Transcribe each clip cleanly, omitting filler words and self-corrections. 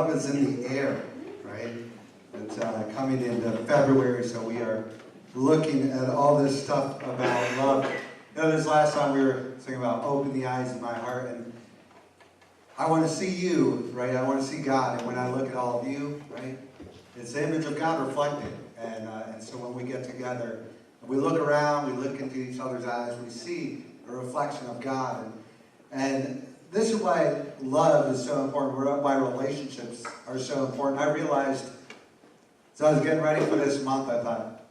love is in the air, right? It's coming into February, so we are looking at all this stuff about love. You know, this last time we were singing about open the eyes of my heart, and I want to see you, right? I want to see God, and when I look at all of you, right, it's the image of God reflected. And so when we get together, we look around, we look into each other's eyes, we see a reflection of God. And this is why love is so important, why relationships are so important. I realized, as I was getting ready for this month, I thought,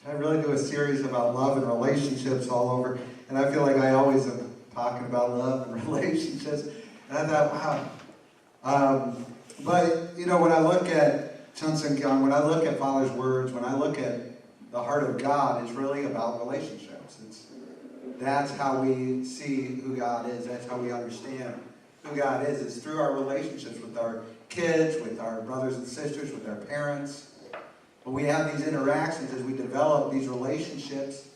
should I really do a series about love and relationships all over? And I feel like I always am talking about love and relationships. And I thought, wow. But, you know, when I look at Chunson Kyung, when I look at Father's words, when I look at the heart of God, it's really about relationships. That's how we see who God is. That's how we understand who God is. It's through our relationships with our kids, with our brothers and sisters, with our parents. When we have these interactions, as we develop these relationships,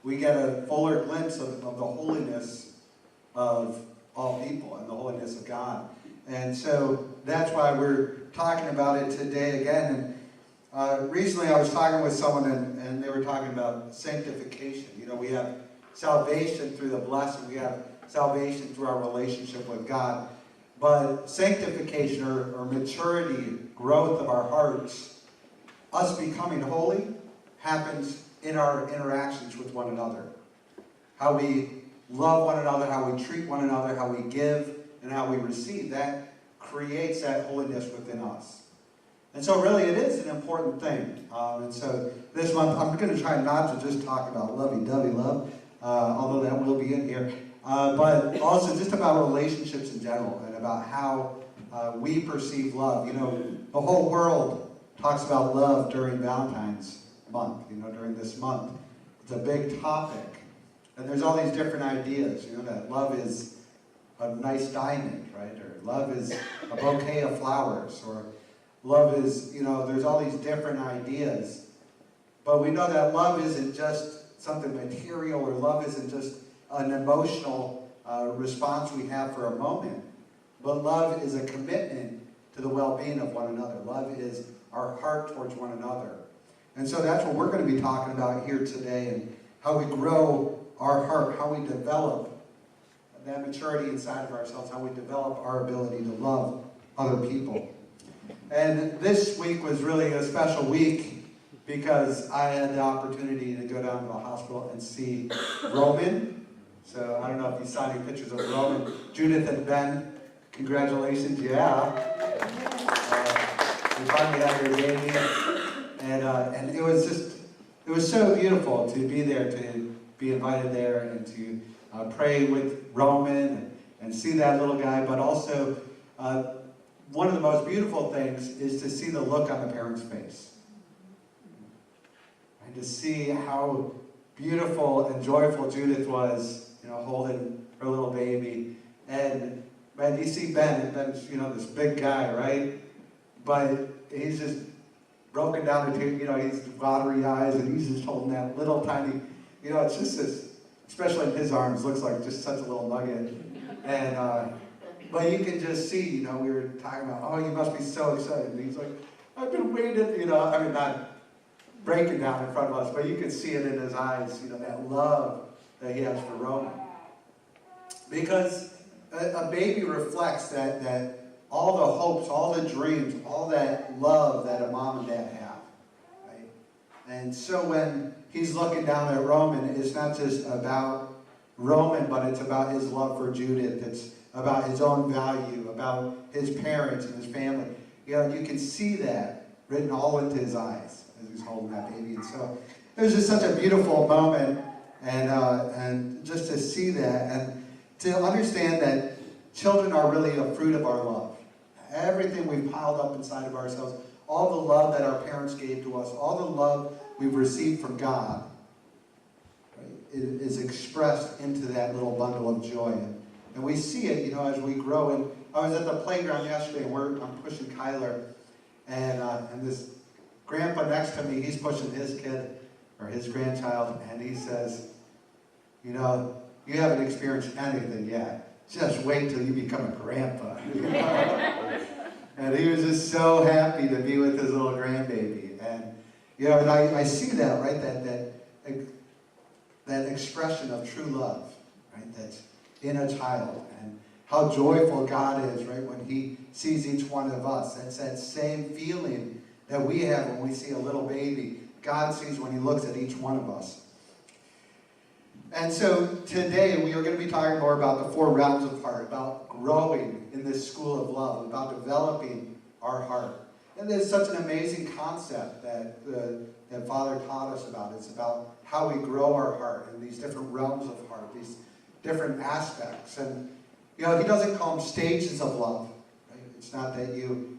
we get a fuller glimpse of the holiness of all people and the holiness of God. And so that's why we're talking about it today again. And recently I was talking with someone and they were talking about sanctification. You know, we have salvation through the blessing. We have salvation through our relationship with God. But sanctification or maturity, growth of our hearts, us becoming holy, happens in our interactions with one another. How we love one another, how we treat one another, how we give, and how we receive. That creates that holiness within us. And so really it is an important thing. And so this month I'm going to try not to just talk about lovey-dovey love, although that will be in here, but also just about relationships in general and about how we perceive love. You know, the whole world talks about love during Valentine's month, you know, during this month. It's a big topic. And there's all these different ideas, you know, that love is a nice diamond, right? Or love is a bouquet of flowers, or love is, you know, there's all these different ideas. But we know that love isn't just something material, or love isn't just an emotional response we have for a moment. But love is a commitment to the well-being of one another. Love is our heart towards one another. And so that's what we're going to be talking about here today, and how we grow our heart, how we develop that maturity inside of ourselves, how we develop our ability to love other people. And this week was really a special week because I had the opportunity to go down to the hospital and see Roman. So I don't know if you saw any pictures of Roman. Judith and Ben, congratulations, yeah. We finally had your baby. And it was so beautiful to be there, to be invited there and to pray with Roman and see that little guy. But also, one of the most beautiful things is to see the look on the parent's face. And to see how beautiful and joyful Judith was, you know, holding her little baby. And man, you see Ben's, you know, this big guy, right? But he's just broken down into, you know, he's watery eyes, and he's just holding that little tiny, you know, it's just this, especially in his arms, looks like just such a little nugget. And, but you can just see, you know, we were talking about, oh, you must be so excited. And he's like, I've been waiting, you know, I mean, not breaking down in front of us, but you can see it in his eyes, you know, that love that he has for Roman. Because a baby reflects that all the hopes, all the dreams, all that love that a mom and dad have, right? And so when he's looking down at Roman, it's not just about Roman, but it's about his love for Judith. It's about his own value, about his parents and his family. You know, you can see that written all into his eyes as he's holding that baby. And so it was just such a beautiful moment, and just to see that and to understand that children are really a fruit of our love. Everything we've piled up inside of ourselves, all the love that our parents gave to us, all the love we've received from God, right, is expressed into that little bundle of joy. And we see it, you know, as we grow. And I was at the playground yesterday, and I'm pushing Kyler, and this grandpa next to me, he's pushing his kid, or his grandchild, and he says, you know, you haven't experienced anything yet. Just wait till you become a grandpa. And he was just so happy to be with his little grandbaby. And, you know, and I see that, right, that expression of true love, right, that's in a child. And how joyful God is, right, when he sees each one of us. That's that same feeling that we have when we see a little baby. God sees when he looks at each one of us. And so today we are going to be talking more about the 4 realms of heart, about growing in this school of love, about developing our heart. And there's such an amazing concept that Father taught us about. It's about how we grow our heart in these different realms of heart, these different aspects. And, you know, he doesn't call them stages of love. Right? It's not that you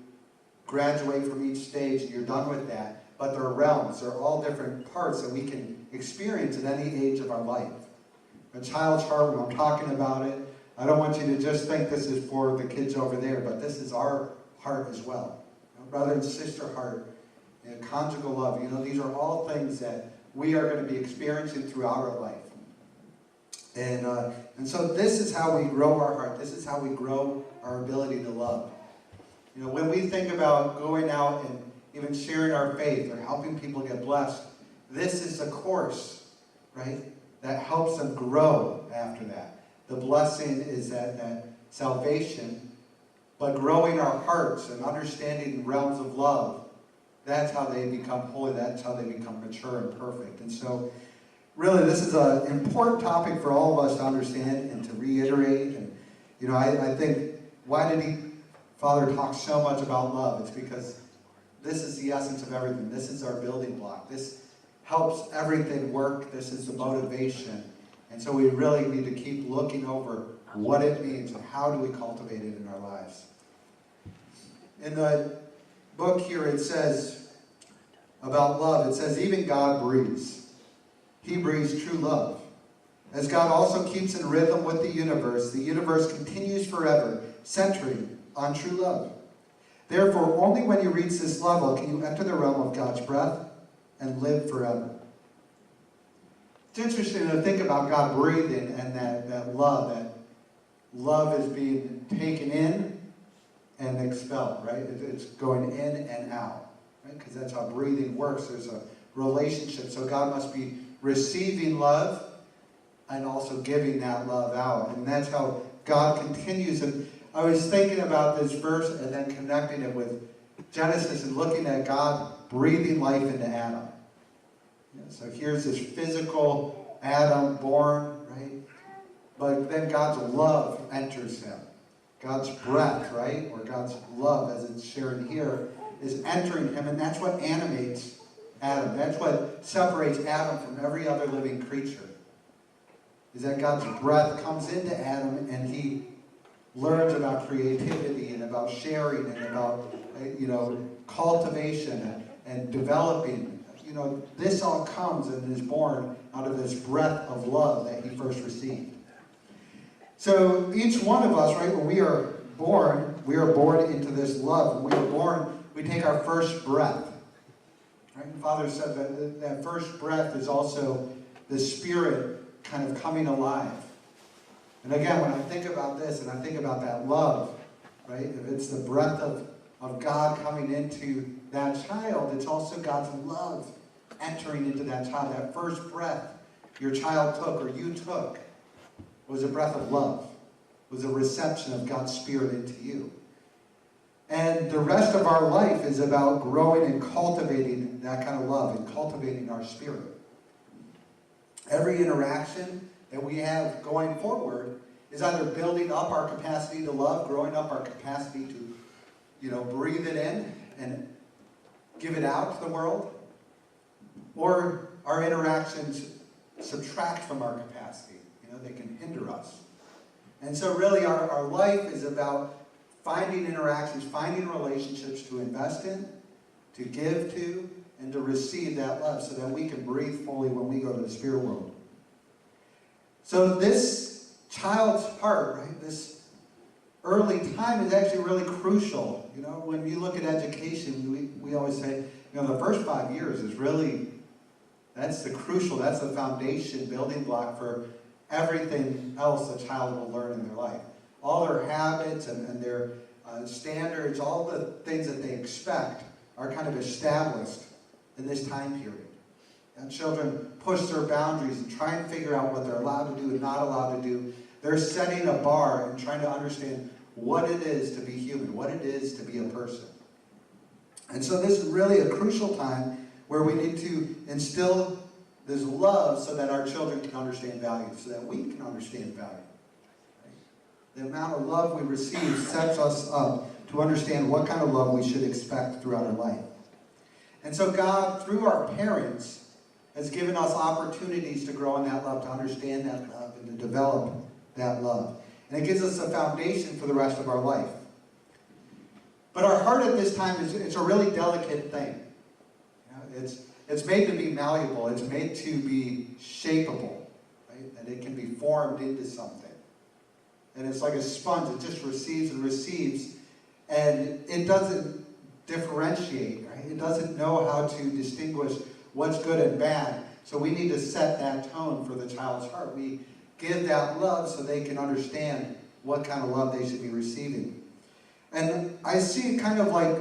graduate from each stage and you're done with that, but they're realms. They're all different parts that we can experience at any age of our life. A child's heart, when I'm talking about it, I don't want you to just think this is for the kids over there, but this is our heart as well. Brother and sister heart, conjugal love, you know, these are all things that we are going to be experiencing throughout our life. And so this is how we grow our heart. This is how we grow our ability to love. You know, when we think about going out and even sharing our faith or helping people get blessed, this is a course, right, that helps them grow after that. The blessing is that salvation, but growing our hearts and understanding realms of love, that's how they become holy, that's how they become mature and perfect. And so, really, this is an important topic for all of us to understand and to reiterate. And, you know, I think, why did Father talk so much about love? It's because this is the essence of everything. This is our building block. This helps everything work. This is the motivation. And so we really need to keep looking over what it means and how do we cultivate it in our lives. In the book here it says about love, it says even God breathes. He breathes true love. As God also keeps in rhythm with the universe continues forever, centering on true love. Therefore, only when you reach this level can you enter the realm of God's breath and live forever. It's interesting to think about God breathing and that love is being taken in and expelled, right? It's going in and out, right? Because that's how breathing works. There's a relationship. So God must be receiving love and also giving that love out. And that's how God continues. And I was thinking about this verse and then connecting it with Genesis and looking at God breathing life into Adam. So here's this physical Adam born, right? But then God's love enters him. God's breath, right? Or God's love, as it's shared here, is entering him, and that's what animates Adam. That's what separates Adam from every other living creature. Is that God's breath comes into Adam, and he learns about creativity and about sharing and about, you know, cultivation and developing. You know, this all comes and is born out of this breath of love that he first received. So each one of us, right, when we are born into this love. When we are born, we take our first breath. Right? And Father said that first breath is also the Spirit kind of coming alive. And again, when I think about this and I think about that love, right, if it's the breath of God coming into that child, it's also God's love entering into that child. That first breath your child took or you took was a breath of love, was a reception of God's Spirit into you. And the rest of our life is about growing and cultivating that kind of love and cultivating our spirit. Every interaction that we have going forward is either building up our capacity to love, growing up our capacity to, breathe it in and give it out to the world, or our interactions subtract from our capacity. They can hinder us. And so really our life is about finding interactions, finding relationships to invest in, to give to, and to receive that love so that we can breathe fully when we go to the spirit world. So this child's heart, right, this early time is actually really crucial. When you look at education, we always say, the first 5 years is really, that's the foundation, building block for everything else a child will learn in their life. All their habits and their standards, all the things that they expect are kind of established in this time period. And children push their boundaries and try and figure out what they're allowed to do and not allowed to do. They're setting a bar and trying to understand what it is to be human, what it is to be a person. And so this is really a crucial time where we need to instill this love so that our children can understand value, so that we can understand value. The amount of love we receive sets us up to understand what kind of love we should expect throughout our life. And so God, through our parents, has given us opportunities to grow in that love, to understand that love, and to develop that love. And it gives us a foundation for the rest of our life. But our heart at this time it's a really delicate thing. You know, it's made to be malleable. It's made to be shapeable, right? And it can be formed into something. And it's like a sponge. It just receives and receives. And it doesn't differentiate, right? It doesn't know how to distinguish what's good and bad. So we need to set that tone for the child's heart. We give that love so they can understand what kind of love they should be receiving. And I see it kind of like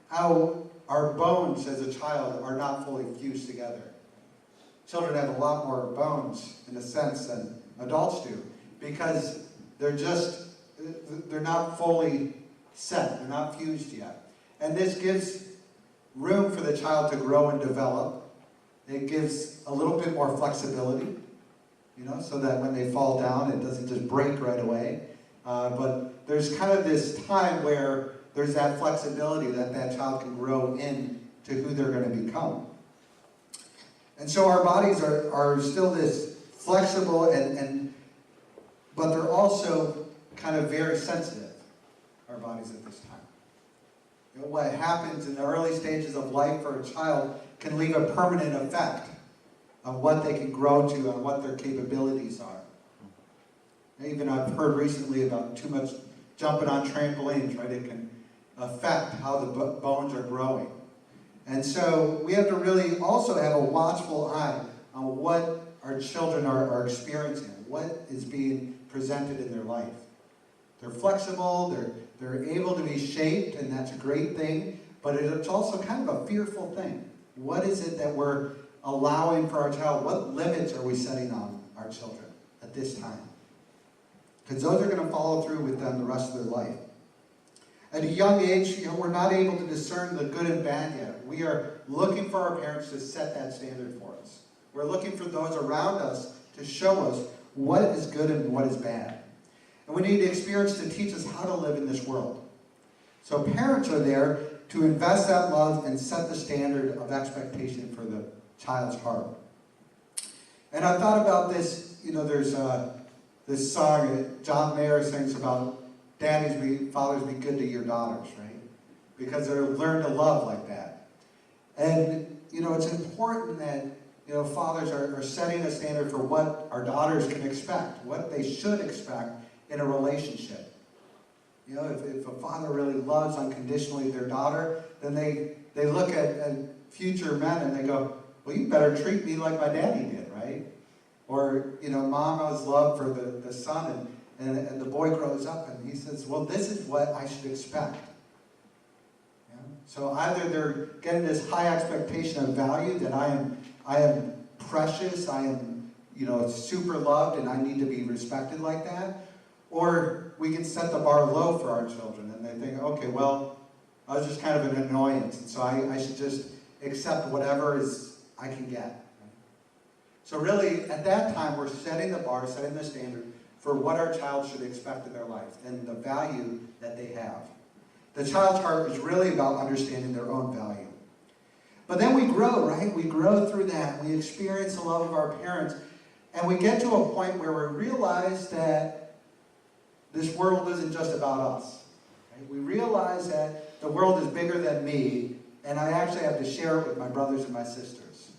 how our bones as a child are not fully fused together. Children have a lot more bones, in a sense, than adults do, because they're not fully set. They're not fused yet. And this gives room for the child to grow and develop. It gives a little bit more flexibility, you know, so that when they fall down, it doesn't just break right away. But there's kind of this time where there's that flexibility that child can grow into who they're going to become. And so our bodies are still this flexible, but they're also kind of very sensitive, our bodies at this time. You know, what happens in the early stages of life for a child can leave a permanent effect on what they can grow to, on what their capabilities are. Even I've heard recently about too much jumping on trampolines, right? It can affect how the bones are growing. And so we have to really also have a watchful eye on what our children are experiencing, what is being presented in their life. They're flexible, they're able to be shaped, and that's a great thing, but it's also kind of a fearful thing. What is it that we're allowing for our child? What limits are we setting on our children at this time? Because those are going to follow through with them the rest of their life. At a young age, you know, we're not able to discern the good and bad yet. We are looking for our parents to set that standard for us. We're looking for those around us to show us what is good and what is bad. And we need experience to teach us how to live in this world. So parents are there to invest that love and set the standard of expectation for the child's heart. And I thought about this, you know, there's this song that John Mayer sings about fathers be good to your daughters, right? Because they're learn to love like that. And, you know, it's important that, you know, fathers are setting a standard for what our daughters can expect, what they should expect in a relationship. You know, if a father really loves unconditionally their daughter, then they look at future men and they go, well, you better treat me like my daddy did, right? Or, you know, mom has love for the son, and the boy grows up and he says, well, this is what I should expect. Yeah? So either they're getting this high expectation of value that I am precious, I am, you know, super loved, and I need to be respected like that, or we can set the bar low for our children, and they think, okay, well, I was just kind of an annoyance, and so I should just accept whatever I can get. So really, at that time, we're setting the bar, setting the standard for what our child should expect in their life and the value that they have. The child's heart is really about understanding their own value. But then we grow, right? We grow through that. We experience the love of our parents, and we get to a point where we realize that this world isn't just about us. Right? We realize that the world is bigger than me, and I actually have to share it with my brothers and my sisters.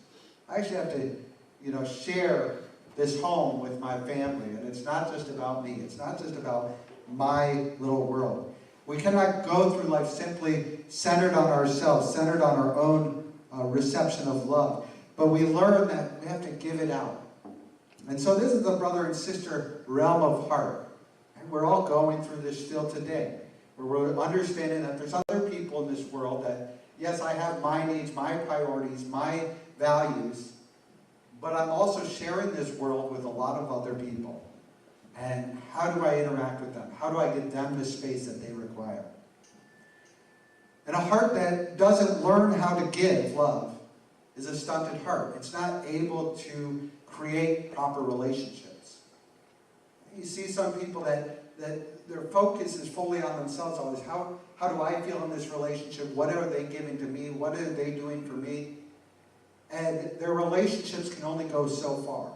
I actually have to, you know, share this home with my family, and it's not just about me. It's not just about my little world. We cannot go through life simply centered on ourselves, centered on our own reception of love. But we learn that we have to give it out. And so this is the brother and sister realm of heart. And we're all going through this still today. where we're understanding that there's other people in this world that, yes, I have my needs, my priorities, my values, but I'm also sharing this world with a lot of other people. And how do I interact with them? How do I get them the space that they require? And a heart that doesn't learn how to give love is a stunted heart. It's not able to create proper relationships. You see some people that their focus is fully on themselves always. How do I feel in this relationship? What are they giving to me? What are they doing for me? And their relationships can only go so far.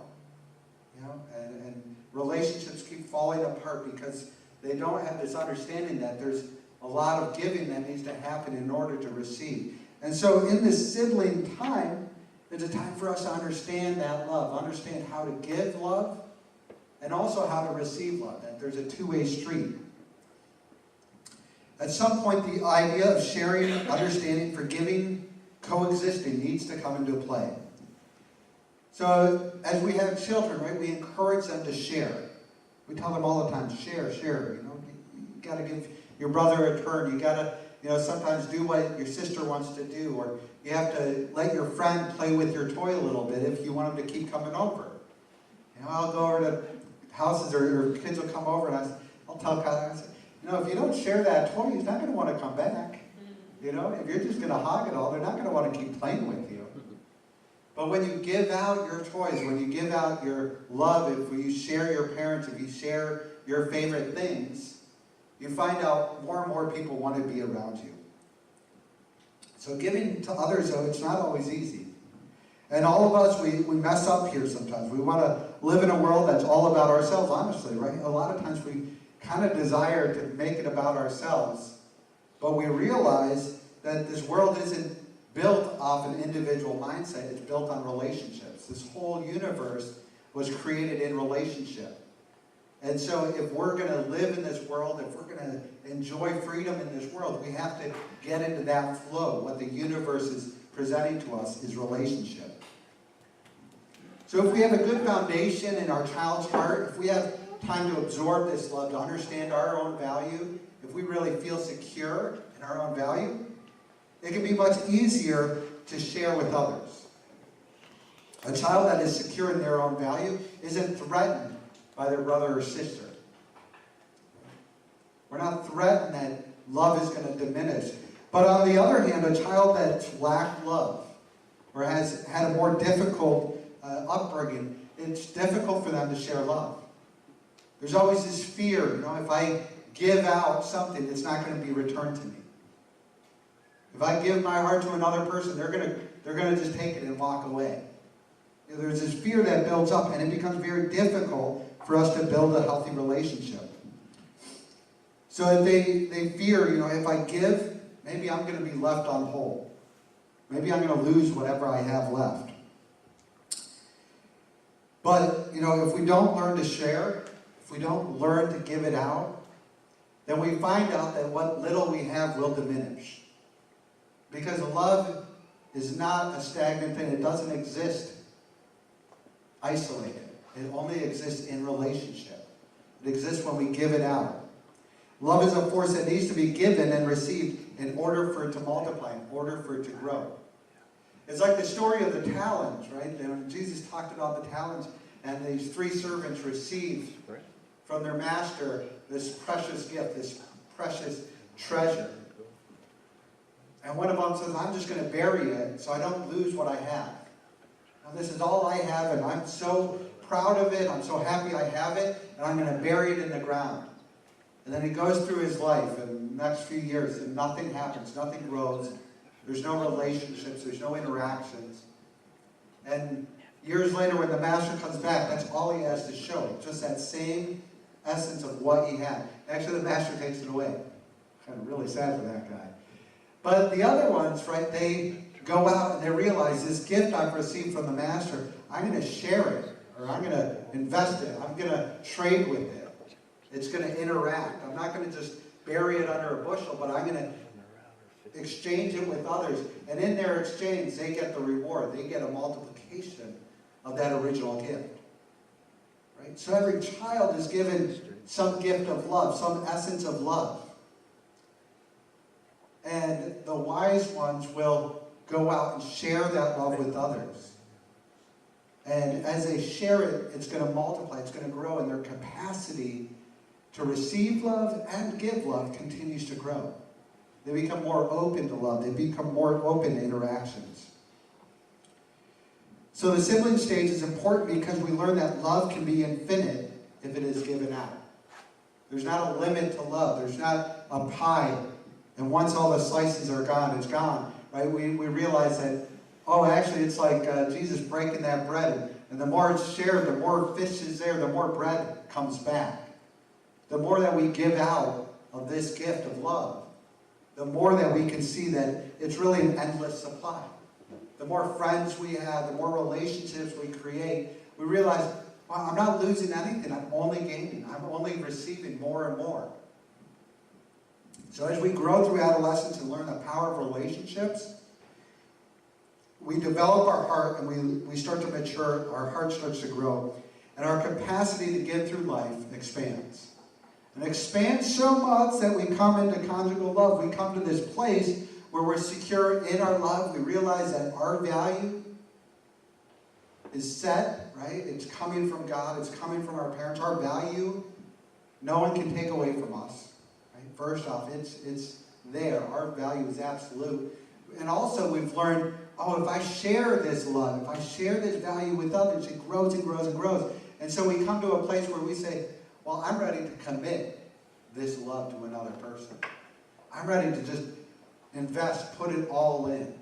You know, and relationships keep falling apart because they don't have this understanding that there's a lot of giving that needs to happen in order to receive. And so in this sibling time, it's a time for us to understand that love, understand how to give love, and also how to receive love, that there's a two-way street. At some point, the idea of sharing, understanding, forgiving, coexisting needs to come into play. So as we have children, right, we encourage them to share. We tell them all the time, share, share. You know, you got to give your brother a turn. You got to, you know, sometimes do what your sister wants to do, or you have to let your friend play with your toy a little bit if you want them to keep coming over. You know, I'll go over to houses or kids will come over and I'll tell Kyle, I say, you know, if you don't share that toy, he's not going to want to come back. You know, if you're just going to hog it all, they're not going to want to keep playing with you. But when you give out your toys, when you give out your love, if you share your parents, if you share your favorite things, you find out more and more people want to be around you. So giving to others, though, it's not always easy. And all of us, we mess up here sometimes. We want to live in a world that's all about ourselves, honestly, right? A lot of times we kind of desire to make it about ourselves, but we realize that this world isn't built off an individual mindset. It's built on relationships. This whole universe was created in relationship. And so if we're going to live in this world, if we're going to enjoy freedom in this world, we have to get into that flow. What the universe is presenting to us is relationship. So if we have a good foundation in our child's heart, if we have time to absorb this love, to understand our own value, if we really feel secure in our own value, it can be much easier to share with others. A child that is secure in their own value isn't threatened by their brother or sister. We're not threatened that love is going to diminish. But on the other hand, a child that's lacked love or has had a more difficult upbringing, it's difficult for them to share love. There's always this fear, you know, if I give out something, it's not going to be returned to me. If I give my heart to another person, they're going to just take it and walk away. You know, there's this fear that builds up, and it becomes very difficult for us to build a healthy relationship. So they fear, you know, if I give, maybe I'm going to be left on whole. Maybe I'm going to lose whatever I have left. But, you know, if we don't learn to share, if we don't learn to give it out, then we find out that what little we have will diminish. Because love is not a stagnant thing. It doesn't exist isolated. It only exists in relationship. It exists when we give it out. Love is a force that needs to be given and received in order for it to multiply, in order for it to grow. It's like the story of the talents, right? When Jesus talked about the talents, and these three servants received from their master this precious gift, this precious treasure. And one of them says, I'm just going to bury it so I don't lose what I have. Now, this is all I have, and I'm so proud of it. I'm so happy I have it, and I'm going to bury it in the ground. And then he goes through his life in the next few years, and nothing happens. Nothing grows. There's no relationships. There's no interactions. And years later, when the master comes back, that's all he has to show. Just that same essence of what he had. Actually, the master takes it away. Kind of really sad for that guy. But the other ones, right, they go out and they realize this gift I've received from the master, I'm going to share it, or I'm going to invest it. I'm going to trade with it. It's going to interact. I'm not going to just bury it under a bushel, but I'm going to exchange it with others. And in their exchange, they get the reward. They get a multiplication of that original gift. Right? So every child is given some gift of love, some essence of love. And the wise ones will go out and share that love with others. And as they share it, it's going to multiply, it's going to grow, and their capacity to receive love and give love continues to grow. They become more open to love. They become more open to interactions. So the sibling stage is important because we learn that love can be infinite if it is given out. There's not a limit to love. There's not a pie, and once all the slices are gone, it's gone. Right? We realize that, oh, actually it's like Jesus breaking that bread, and the more it's shared, the more fish is there, the more bread comes back. The more that we give out of this gift of love, the more that we can see that it's really an endless supply. The more friends we have, the more relationships we create, we realize, wow, I'm not losing anything, I'm only gaining, I'm only receiving more and more. So as we grow through adolescence and learn the power of relationships, we develop our heart and we start to mature, our heart starts to grow, and our capacity to get through life expands. And expands so much that we come into conjugal love. We come to this place where we're secure in our love. We realize that our value is set, right? It's coming from God. It's coming from our parents. Our value, no one can take away from us. Right? First off, it's there. Our value is absolute. And also we've learned, oh, if I share this love, if I share this value with others, it grows and grows and grows. And so we come to a place where we say, well, I'm ready to commit this love to another person. I'm ready to just invest, put it all in.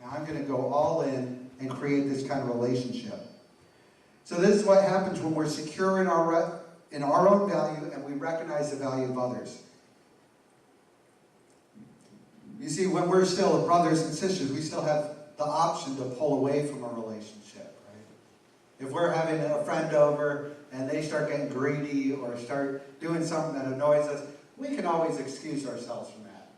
Now I'm going to go all in and create this kind of relationship. So this is what happens when we're secure in our own value and we recognize the value of others. You see, when we're still brothers and sisters, we still have the option to pull away from a relationship. Right? If we're having a friend over and they start getting greedy or start doing something that annoys us, we can always excuse ourselves from that.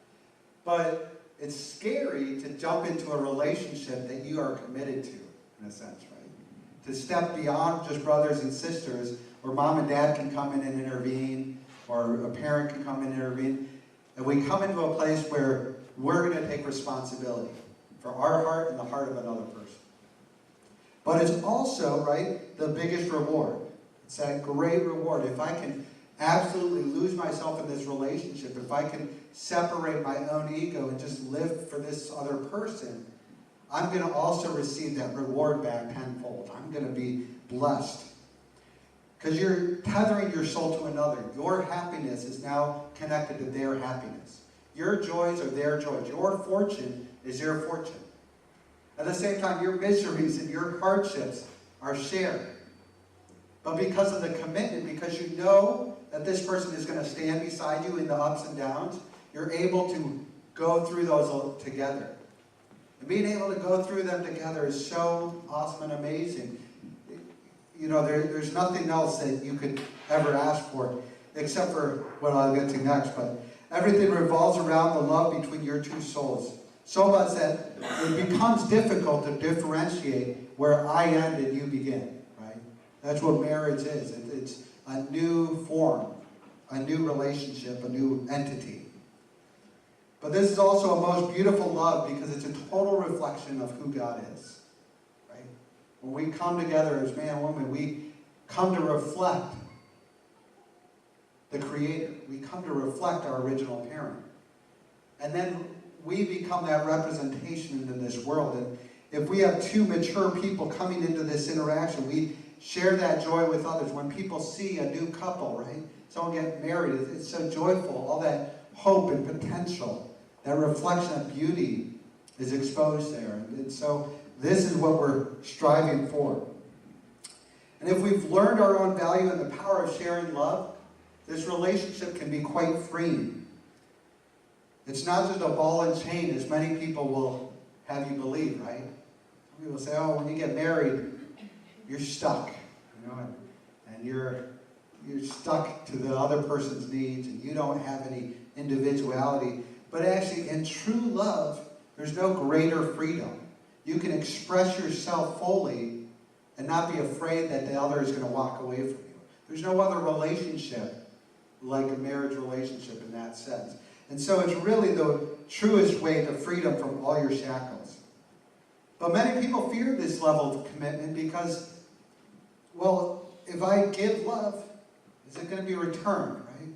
But it's scary to jump into a relationship that you are committed to, in a sense, right? To step beyond just brothers and sisters, where mom and dad can come in and intervene, or a parent can come in and intervene, and we come into a place where we're going to take responsibility for our heart and the heart of another person. But it's also, right, the biggest reward. It's that great reward. If I can absolutely lose myself in this relationship, if I can separate my own ego and just live for this other person, I'm going to also receive that reward back tenfold. I'm going to be blessed. Because you're tethering your soul to another. Your happiness is now connected to their happiness. Your joys are their joys. Your fortune is their fortune. At the same time, your miseries and your hardships are shared. But because of the commitment, because you know that this person is going to stand beside you in the ups and downs, you're able to go through those together. And being able to go through them together is so awesome and amazing. You know, there's nothing else that you could ever ask for, except for what I'll get to next. But everything revolves around the love between your two souls. So much that it becomes difficult to differentiate where I end and you begin. That's what marriage is. It's a new form, a new relationship, a new entity. But this is also a most beautiful love because it's a total reflection of who God is. Right? When we come together as man and woman, we come to reflect the Creator. We come to reflect our original parent. And then we become that representation in this world. And if we have two mature people coming into this interaction, we share that joy with others. When people see a new couple, right? Someone get married, it's so joyful. All that hope and potential, that reflection of beauty is exposed there. And so this is what we're striving for. And if we've learned our own value and the power of sharing love, this relationship can be quite freeing. It's not just a ball and chain, as many people will have you believe, right? Some people say, oh, when you get married, you're stuck, you know, and you're stuck to the other person's needs, and you don't have any individuality. But actually, in true love, there's no greater freedom. You can express yourself fully and not be afraid that the other is going to walk away from you. There's no other relationship like a marriage relationship in that sense. And so it's really the truest way to freedom from all your shackles. But many people fear this level of commitment because, well, if I give love, is it going to be returned, right?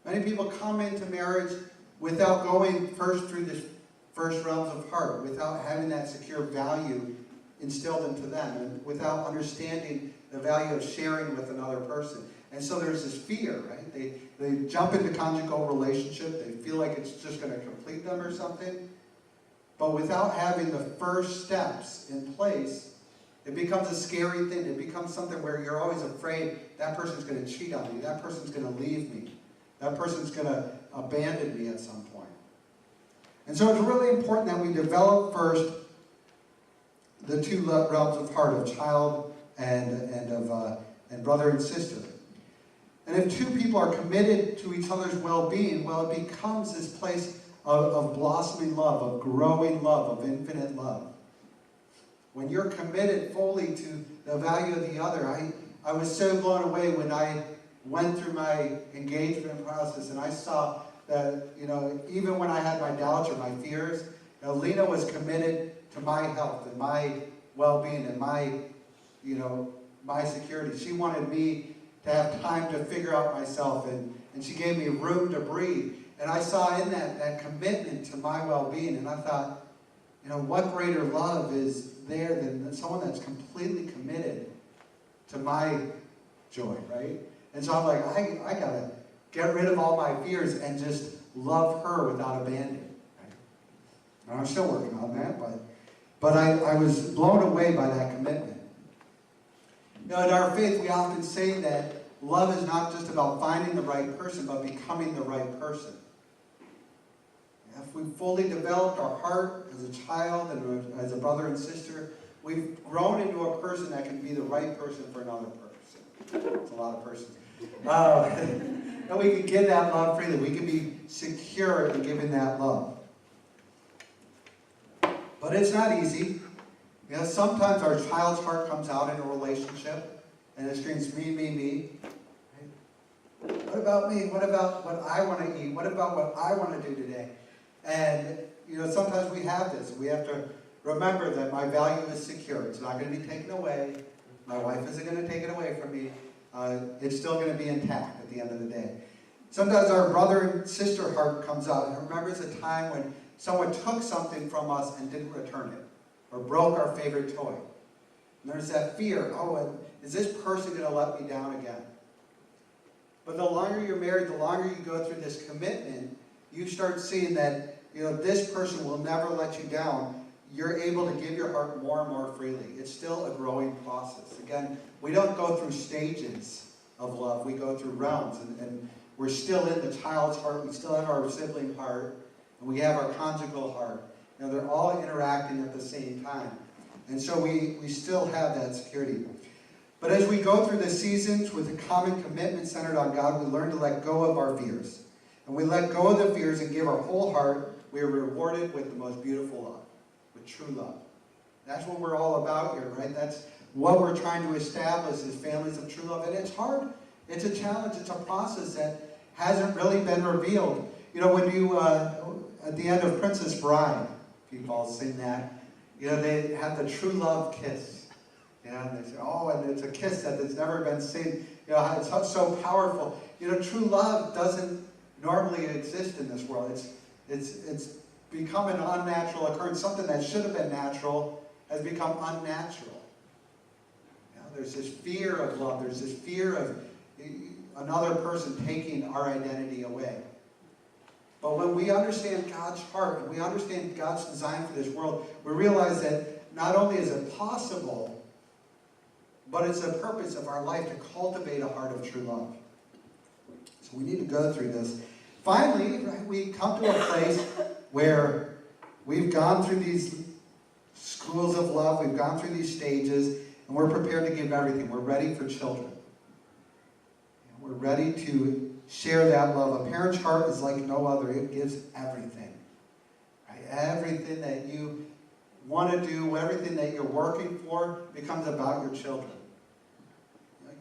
Many people come into marriage without going first through this first realms of heart, without having that secure value instilled into them, and without understanding the value of sharing with another person. And so there's this fear, right? They jump into conjugal relationship, they feel like it's just going to complete them or something. But without having the first steps in place, it becomes a scary thing. It becomes something where you're always afraid that person's going to cheat on me, that person's going to leave me, that person's going to abandon me at some point. And so it's really important that we develop first the two realms of heart, of child and brother and sister. And if two people are committed to each other's well-being, well, it becomes this place of blossoming love, of growing love, of infinite love. When you're committed fully to the value of the other, I was so blown away when I went through my engagement process and I saw that, even when I had my doubts or my fears, Lena was committed to my health and my well-being and my security. She wanted me to have time to figure out myself, and she gave me room to breathe. And I saw in that commitment to my well-being, and I thought, what greater love is there than someone that's completely committed to my joy, right? And so I'm like, I gotta get rid of all my fears and just love her without abandon. Right? And I'm still working on that, but I was blown away by that commitment. In our faith, we often say that love is not just about finding the right person, but becoming the right person. If we fully developed our heart as a child and as a brother and sister, we've grown into a person that can be the right person for another person. It's a lot of persons. And we can give that love freely. We can be secure in giving that love. But it's not easy. Sometimes our child's heart comes out in a relationship and it screams, me, me, me. Right? What about me? What about what I want to eat? What about what I want to do today? And, sometimes we have this. We have to remember that my value is secure. It's not going to be taken away. My wife isn't going to take it away from me. It's still going to be intact at the end of the day. Sometimes our brother and sister heart comes out and remembers a time when someone took something from us and didn't return it, or broke our favorite toy. And there's that fear, is this person going to let me down again? But the longer you're married, the longer you go through this commitment, you start seeing that, this person will never let you down. You're able to give your heart more and more freely. It's still a growing process. Again, we don't go through stages of love. We go through realms, and we're still in the child's heart. We still have our sibling heart, and we have our conjugal heart. They're all interacting at the same time. And so we still have that security. But as we go through the seasons with a common commitment centered on God, we learn to let go of our fears. And we let go of the fears and give our whole heart. We are rewarded with the most beautiful love, with true love. That's what we're all about here, right? That's what we're trying to establish as families of true love. And it's hard. It's a challenge. It's a process that hasn't really been revealed. When you, at the end of Princess Bride, people sing that, they have the true love kiss. And they say, and it's a kiss that's never been seen. It's so powerful. True love doesn't normally exist in this world. It's become an unnatural occurrence. Something that should have been natural has become unnatural. There's this fear of love. There's this fear of another person taking our identity away. But when we understand God's heart, and we understand God's design for this world, we realize that not only is it possible, but it's the purpose of our life to cultivate a heart of true love. So we need to go through this. Finally, we come to a place where we've gone through these schools of love, we've gone through these stages, and we're prepared to give everything. We're ready for children. We're ready to share that love. A parent's heart is like no other. It gives everything. Right? Everything that you want to do, everything that you're working for becomes about your children.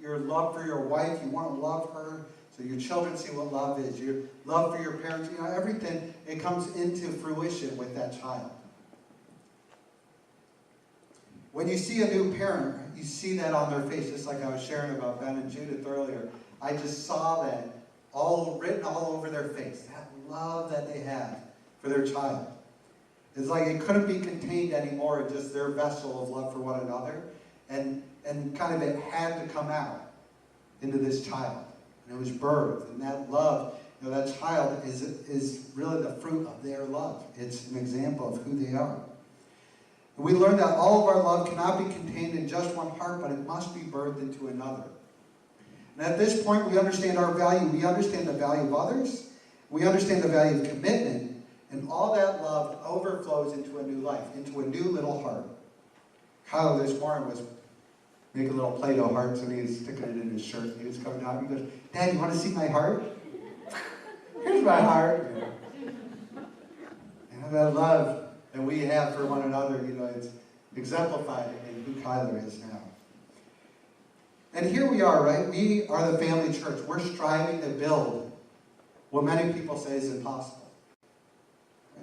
Your love for your wife, you want to love her So your children see what love is. Your love for your parents, everything, it comes into fruition with that child. When you see a new parent, you see that on their face, just like I was sharing about Ben and Judith earlier. I just saw that written all over their face, that love that they have for their child. It's like it couldn't be contained anymore in just their vessel of love for one another. And kind of it had to come out into this child. And it was birthed. And that love, that child is really the fruit of their love. It's an example of who they are. And we learned that all of our love cannot be contained in just one heart, but it must be birthed into another. And at this point, we understand our value. We understand the value of others. We understand the value of commitment. And all that love overflows into a new life, into a new little heart. Kyle this morning was making little Play-Doh hearts, and he was sticking it in his shirt. He was coming down, and he goes, "Dad, you want to see my heart? Here's my heart." And that love that we have for one another, it's exemplified in who Kyler is now. And here we are, right? We are the family church. We're striving to build what many people say is impossible.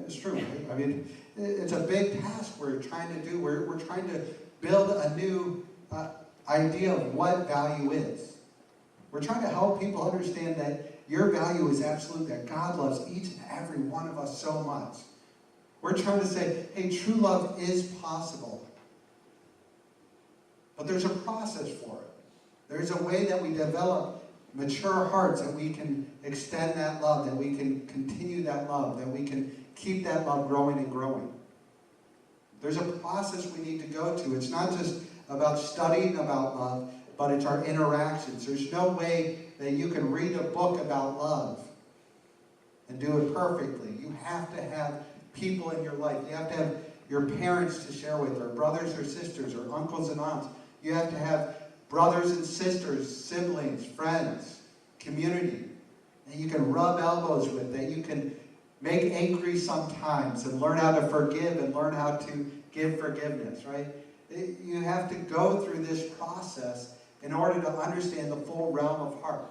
It's true, right? I mean, it's a big task we're trying to do. We're trying to build a new idea of what value is. We're trying to help people understand that your value is absolute, that God loves each and every one of us so much. We're trying to say, hey, true love is possible. But there's a process for it. There's a way that we develop mature hearts, that we can extend that love, that we can continue that love, that we can keep that love growing and growing. There's a process we need to go to. It's not just about studying about love, but it's our interactions. There's no way that you can read a book about love and do it perfectly. You have to have people in your life. You have to have your parents to share with, or brothers or sisters, or uncles and aunts. You have to have brothers and sisters, siblings, friends, community that you can rub elbows with, that you can make angry sometimes and learn how to forgive and learn how to give forgiveness, right? You have to go through this process in order to understand the full realm of heart,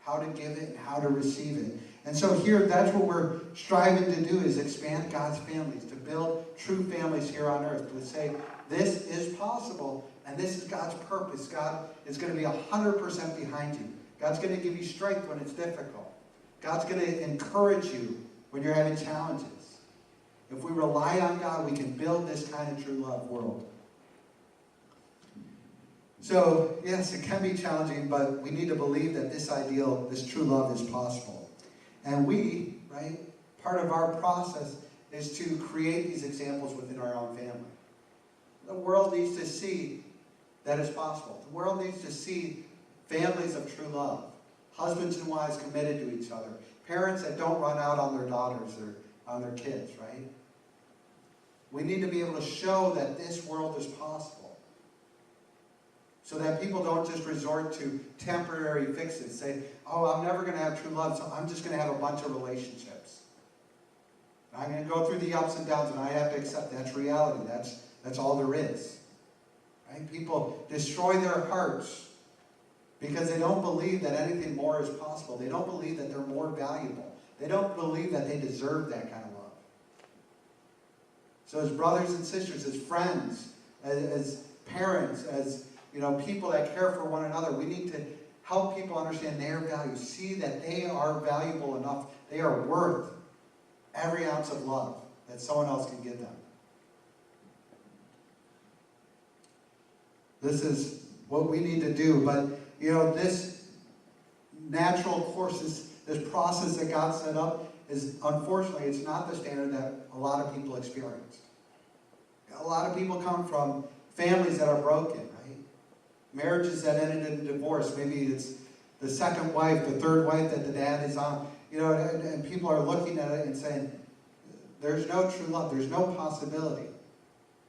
how to give it and how to receive it. And so here, that's what we're striving to do, is expand God's families, to build true families here on earth, to say this is possible and this is God's purpose. God is going to be 100% behind you. God's going to give you strength when it's difficult. God's going to encourage you when you're having challenges. If we rely on God, we can build this kind of true love world. So, yes, it can be challenging, but we need to believe that this ideal, this true love is possible. And we, right, part of our process is to create these examples within our own family. The world needs to see that it's possible. The world needs to see families of true love, husbands and wives committed to each other, parents that don't run out on their daughters or on their kids, right? We need to be able to show that this world is possible, so that people don't just resort to temporary fixes. Say, oh, I'm never going to have true love, so I'm just going to have a bunch of relationships. I'm going to go through the ups and downs, and I have to accept that's reality. That's all there is. Right? People destroy their hearts because they don't believe that anything more is possible. They don't believe that they're more valuable. They don't believe that they deserve that kind of love. So as brothers and sisters, as friends, as parents, as people that care for one another, we need to help people understand their value, see that they are valuable enough, they are worth every ounce of love that someone else can give them. This is what we need to do, but this natural course, this process that God set up, is unfortunately, it's not the standard that a lot of people experience. A lot of people come from families that are broken, right? Marriages that ended in divorce. Maybe it's the second wife, the third wife that the dad is on. And people are looking at it and saying, there's no true love. There's no possibility.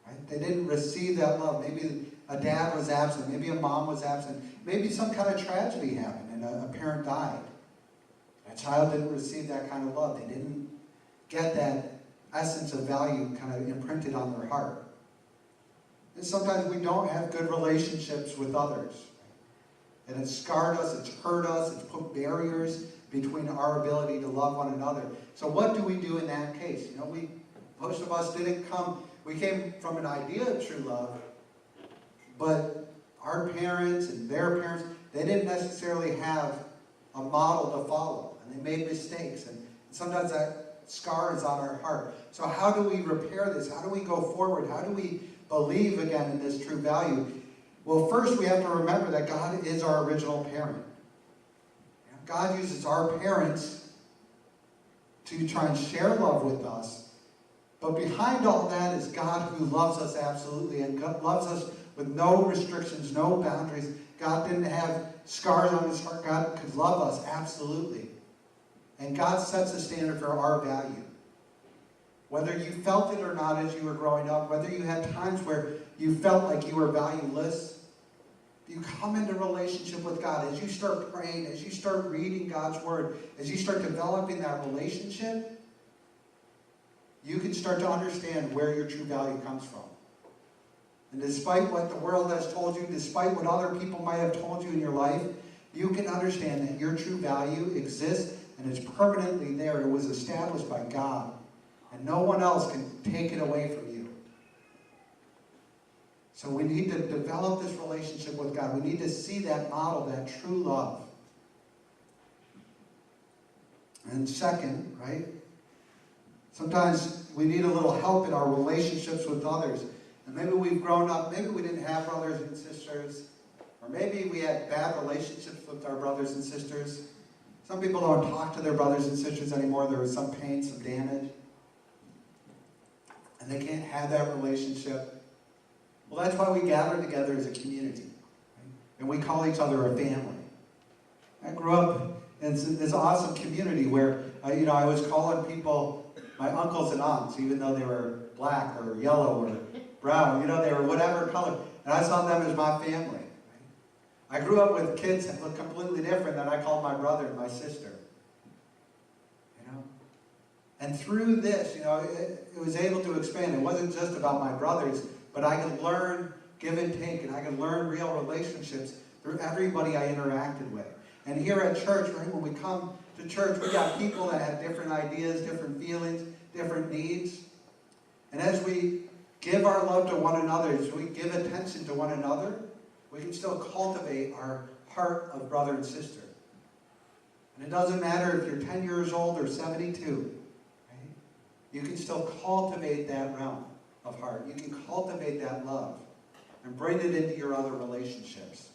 Right? They didn't receive that love. Maybe a dad was absent. Maybe a mom was absent. Maybe some kind of tragedy happened and a parent died. A child didn't receive that kind of love. They didn't get that essence of value kind of imprinted on their heart. And sometimes we don't have good relationships with others. And it's scarred us, it's hurt us, it's put barriers between our ability to love one another. So what do we do in that case? You know, most of us we came from an idea of true love, but our parents and their parents, they didn't necessarily have a model to follow, and they made mistakes, and sometimes that scar is on our heart. So how do we repair this? How do we go forward? How do we believe again in this true value? Well, first we have to remember that God is our original parent. God uses our parents to try and share love with us, but behind all that is God who loves us absolutely, and God loves us with no restrictions, no boundaries. God didn't have scars on his heart. God could love us absolutely. And God sets a standard for our value. Whether you felt it or not as you were growing up, whether you had times where you felt like you were valueless, if you come into relationship with God, as you start praying, as you start reading God's Word, as you start developing that relationship, you can start to understand where your true value comes from. And despite what the world has told you, despite what other people might have told you in your life, you can understand that your true value exists and is permanently there. It was established by God. And no one else can take it away from you. So we need to develop this relationship with God. We need to see that model, that true love. And second, right? Sometimes we need a little help in our relationships with others. And maybe we've grown up, maybe we didn't have brothers and sisters, or maybe we had bad relationships with our brothers and sisters. Some people don't talk to their brothers and sisters anymore. There was some pain, some damage. And they can't have that relationship. Well, that's why we gather together as a community. Right? And we call each other a family. I grew up in this awesome community where, I was calling people my uncles and aunts, even though they were black or yellow or brown, they were whatever color. And I saw them as my family. I grew up with kids that looked completely different that I called my brother and my sister. And through this, it was able to expand. It wasn't just about my brothers, but I could learn give and take, and I could learn real relationships through everybody I interacted with. And here at church, right, when we come to church, we got people that have different ideas, different feelings, different needs. And as we give our love to one another, as we give attention to one another, we can still cultivate our heart of brother and sister. And it doesn't matter if you're 10 years old or 72. You can still cultivate that realm of heart. You can cultivate that love and bring it into your other relationships.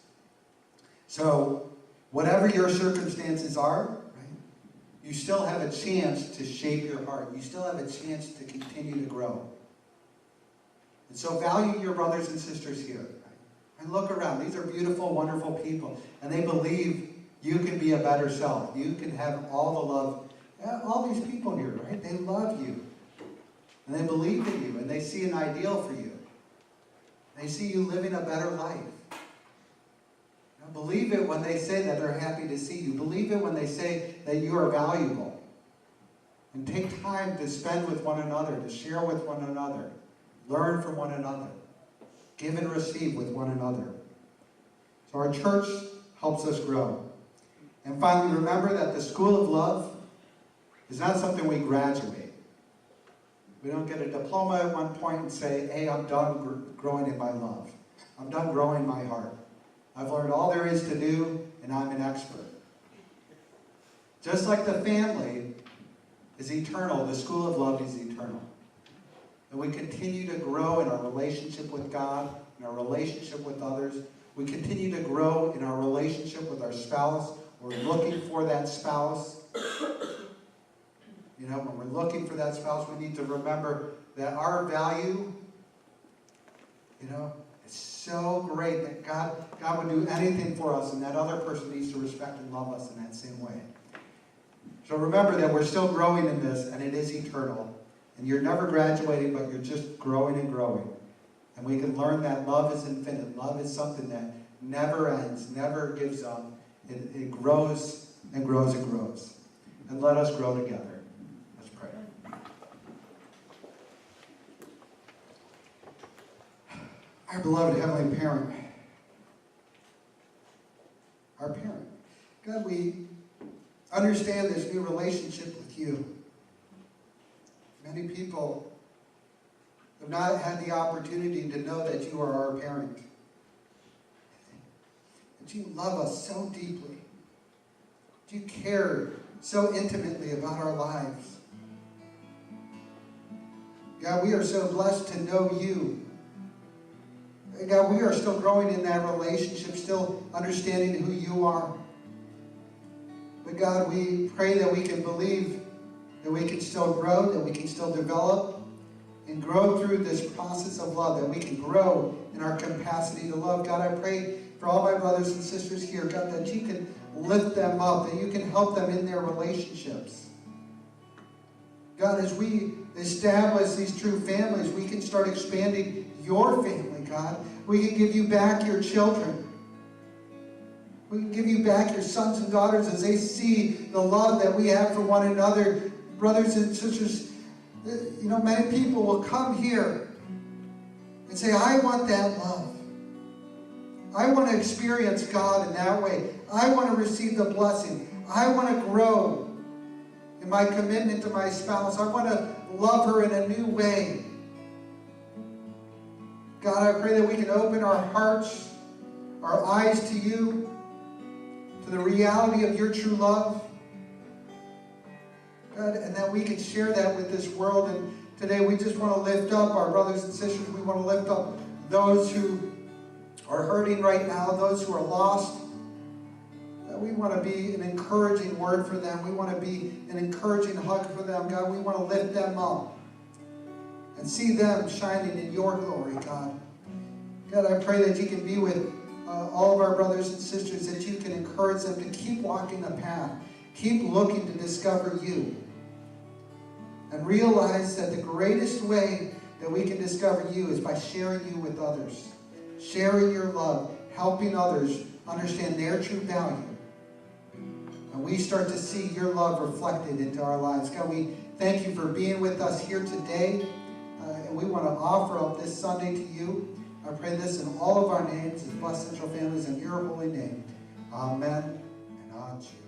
So, whatever your circumstances are, right, you still have a chance to shape your heart. You still have a chance to continue to grow. And so value your brothers and sisters here. Right? And look around. These are beautiful, wonderful people. And they believe you can be a better self. You can have all the love. All these people here, right? They love you. And they believe in you, and they see an ideal for you. They see you living a better life. Believe it when they say that they're happy to see you. Believe it when they say that you are valuable. And take time to spend with one another, to share with one another, learn from one another, give and receive with one another. So our church helps us grow. And finally, remember that the school of love is not something we graduate. We don't get a diploma at one point and say, hey, I'm done growing in my love. I'm done growing my heart. I've learned all there is to do, and I'm an expert. Just like the family is eternal, the school of love is eternal. And we continue to grow in our relationship with God, in our relationship with others. We continue to grow in our relationship with our spouse. We're looking for that spouse. When we're looking for that spouse, we need to remember that our value, is so great that God would do anything for us, and that other person needs to respect and love us in that same way. So remember that we're still growing in this, and it is eternal. And you're never graduating, but you're just growing and growing. And we can learn that love is infinite. Love is something that never ends, never gives up. It grows and grows and grows. And let us grow together. Let's pray. Our beloved Heavenly Parent, understand this new relationship with you. Many people have not had the opportunity to know that you are our parent. That you love us so deeply. That you care so intimately about our lives. God, we are so blessed to know you. God, we are still growing in that relationship, still understanding who you are. But God, we pray that we can believe that we can still grow, that we can still develop, and grow through this process of love, that we can grow in our capacity to love. God, I pray for all my brothers and sisters here, God, that you can lift them up, that you can help them in their relationships. God, as we establish these true families, we can start expanding your family, God. We can give you back your children. We can give you back your sons and daughters as they see the love that we have for one another. Brothers and sisters, many people will come here and say, I want that love. I want to experience God in that way. I want to receive the blessing. I want to grow in my commitment to my spouse. I want to love her in a new way. God, I pray that we can open our hearts, our eyes to you, to the reality of your true love. God, and that we can share that with this world. And today we just want to lift up our brothers and sisters. We want to lift up those who are hurting right now, those who are lost. We want to be an encouraging word for them. We want to be an encouraging hug for them. God, we want to lift them up and see them shining in your glory, God. God, I pray that you can be with all of our brothers and sisters, that you can encourage them to keep walking the path, keep looking to discover you, and realize that the greatest way that we can discover you is by sharing you with others, sharing your love, helping others understand their true value. And we start to see your love reflected into our lives. God, we thank you for being with us here today. And we want to offer up this Sunday to you. I pray this in all of our names as Blessed Central Families in your holy name. Amen and amen.